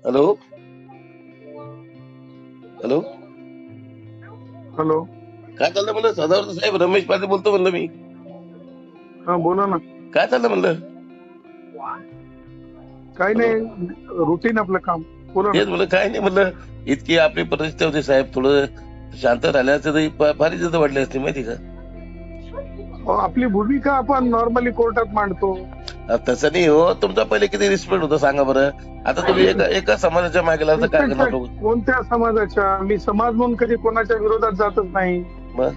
Hello hello hello, काय चाललं म्हणलं? सदावर्त साहेब, रमेश पाटील बोलतो म्हणलं मी. हा बोला ना. काय चाललं म्हणलं? काही नाही, रुटीन आपलं काम. बोला तेच ना. म्हणलं, काय नाही म्हणलं. इतकी आपली परिस्थिती होती साहेब, थोडं शांत राहिल्याचं तरी फार इज्जत वाढली असते, माहिती का? आपली भूमिका आपण नॉर्मली कोर्टात मांडतो. तसं नाही हो, तुमचा पहिले किती रिस्पेक्ट होता सांगा बरं. आता तुम्ही एका समाजाच्या मागे लागता, काय करणार लोक? कोणत्या समाजाच्या? मी समाज म्हणून कधी कोणाच्या विरोधात जातच नाही. मग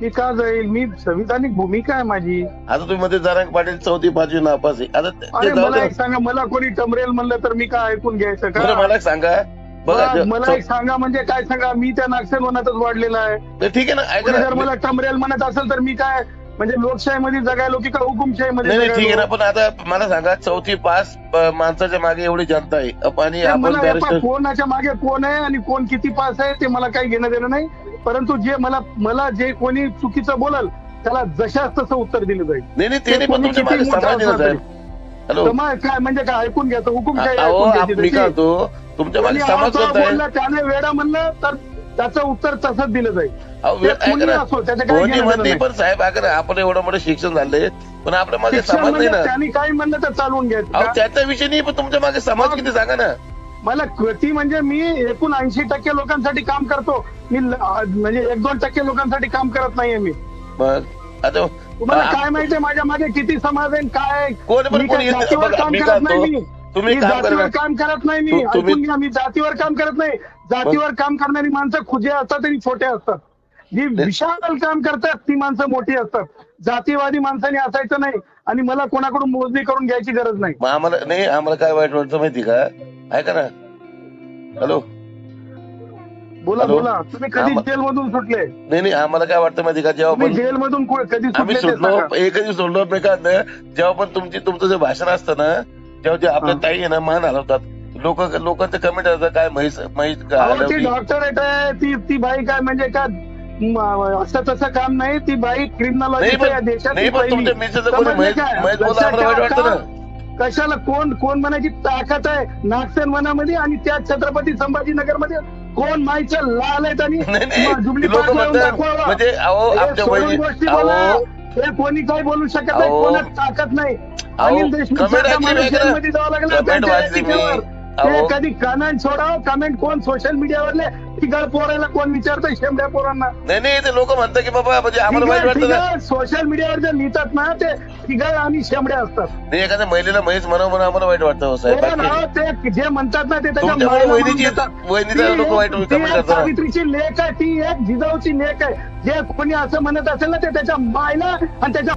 मी का जाईल? मी संविधानिक भूमिका आहे माझी. आता तुम्ही मध्ये जरांग पाटील 4थी 5वी नापास आहे. आता अरे मला एक सांगा, मला कोणी टमरेल म्हणलं तर मी काय ऐकून घ्यायचं का? मला एक सांगा बघा, मला एक सांगा म्हणजे काय सांगा? मी त्या नागसेवनातच वाढलेला आहे. ठीक आहे ना, ऐका जर मला टमरेल म्हणत असेल तर मी काय म्हणजे लोकशाहीमध्ये जगायलो की का हुकुमशाहीमध्ये? नाही ठीक आहे ना, पण आता मला सांगा, 4थी पास माणसाच्या मागे एवढी जनता आहे आणि आपण कोणाच्या मागे कोण आहे आणि कोण किती पास आहे ते मला काही घेणं देणं नाही. परंतु जे मला जे कोणी चुकीचं बोलल त्याला जशाच तसं उत्तर दिलं जाईल. नाही ते नाही, पण तुमच्या मागे समाज नाही साहेब. हॅलो, काय म्हणजे काय ऐकून घ्यायचं? हुकुमशाही तुमच्या मागे समाज कोणता? त्याने वेडा म्हणलं तर त्याचं उत्तर तसंच दिलं जाईल. पण साहेब, आपण एवढं मोठं शिक्षण झालंय, पण आपल्या मागे समाज नाही ना. त्यांनी काही म्हणलं तर चालवून घ्यायचं, त्याचा विषय नाही. पण तुमच्या मागे समाज किती सांगा ना मला. कृती म्हणजे मी एकूण 80% लोकांसाठी काम करतो. मी म्हणजे 1-2% लोकांसाठी काम करत नाहीये मी. मग आता तुम्हाला काय माहितीये माझ्या मागे किती समाज आहे? काय कोण काम करत नाही मी. तुम्ही जातीवर काम करत नाही मी. ऐकून घ्या, मी जातीवर काम करत नाही. जातीवर काम करणारी माणसं खुजे असतात आणि छोटे असतात. जी विशाल काम करतात ती माणसं मोठी असतात. जातीवादी माणसाने असायचं नाही आणि मला कोणाकडून मोजणी करून घ्यायची गरज नाही. आम्हाला काय वाईट वाटतं माहिती का? ऐका ना. हॅलो, बोला. तुम्ही कधी जेलमधून सुटले? नाही, आम्हाला काय वाटतं माहिती का, जेव्हा पण जेलमधून कधी आम्ही सुटलो, एकही सोडलो नाही का. जेव्हा पण तुमचं जे भाषण असतं ना, जेव्हा जे आपल्या ताई आहे ना, मान हलवतात लोकांचं कमेंट असतं, काय म्हैस डॉक्टरेट आहे ती बाई, काय म्हणजे का असं तसं काम नाही. ती बाई क्रिमिनॉलॉजी देशात. कशाला कोण म्हणायची ताकद आहे नागसेन वनामध्ये आणि त्या छत्रपती संभाजीनगर मध्ये? कोण माईच्या लाल आहेत आणि जुबली हे कोणी काही बोलू शकत नाही. कोणाच ताकद नाही. अनिल देशमुख जावं लागलं. कधी कमेंट सोडावं. कमेंट कोण सोशल मीडियावरले तिघड पोरायला कोण विचारतं? शेमड्या पोरांना नाही. ते लोक म्हणतात की बाबा म्हणजे आम्हाला वाईट वाटतं. सोशल मीडियावर जे लिहितात ना ते तिघड आणि शेमड्या असतात. नाही, एखाद्या महिलेला म्हैस म्हणून आम्हाला वाईट वाटतं साहेब. ते जे म्हणतात ना ते सावित्रीची लेख आहे, ती एक जिजाऊची लेख आहे. जे कोणी असं म्हणत असेल ना ते त्याच्या मायला आणि त्याच्या.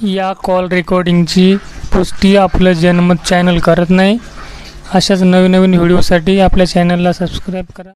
या कॉल रेकॉर्डिंगची पुष्टी आपलं जनमत चॅनल करत नाही. अशाच नवीन व्हिडिओसाठी आपल्या चॅनलला सबस्क्राईब करा.